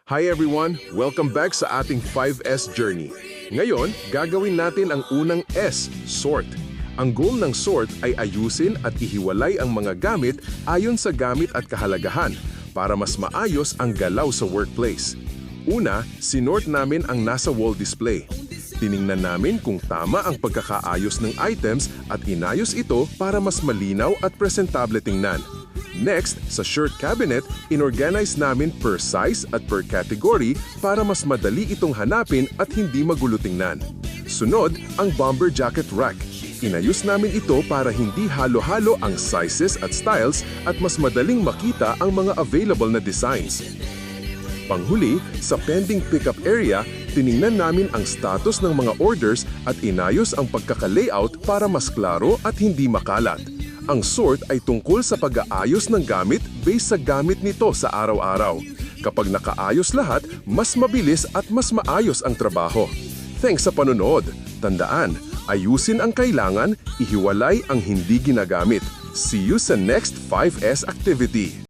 Hi everyone! Welcome back sa ating 5S journey. Ngayon, gagawin natin ang unang S, sort. Ang goal ng sort ay ayusin at ihiwalay ang mga gamit ayon sa gamit at kahalagahan para mas maayos ang galaw sa workplace. Una, sinort namin ang nasa wall display. Tiningnan namin kung tama ang pagkakaayos ng items at inayos ito para mas malinaw at presentable tingnan. Next, sa shirt cabinet, inorganize namin per size at per category para mas madali itong hanapin at hindi magulo tingnan. Sunod, ang bomber jacket rack. Inayos namin ito para hindi halo-halo ang sizes at styles at mas madaling makita ang mga available na designs. Panghuli, sa pending pickup area, tiningnan namin ang status ng mga orders at inayos ang pagkaka-layout para mas klaro at hindi makalat. Ang sort ay tungkol sa pag-aayos ng gamit based sa gamit nito sa araw-araw. Kapag nakaayos lahat, mas mabilis at mas maayos ang trabaho. Thanks sa panonood. Tandaan, ayusin ang kailangan, ihiwalay ang hindi ginagamit. See you sa next 5S activity.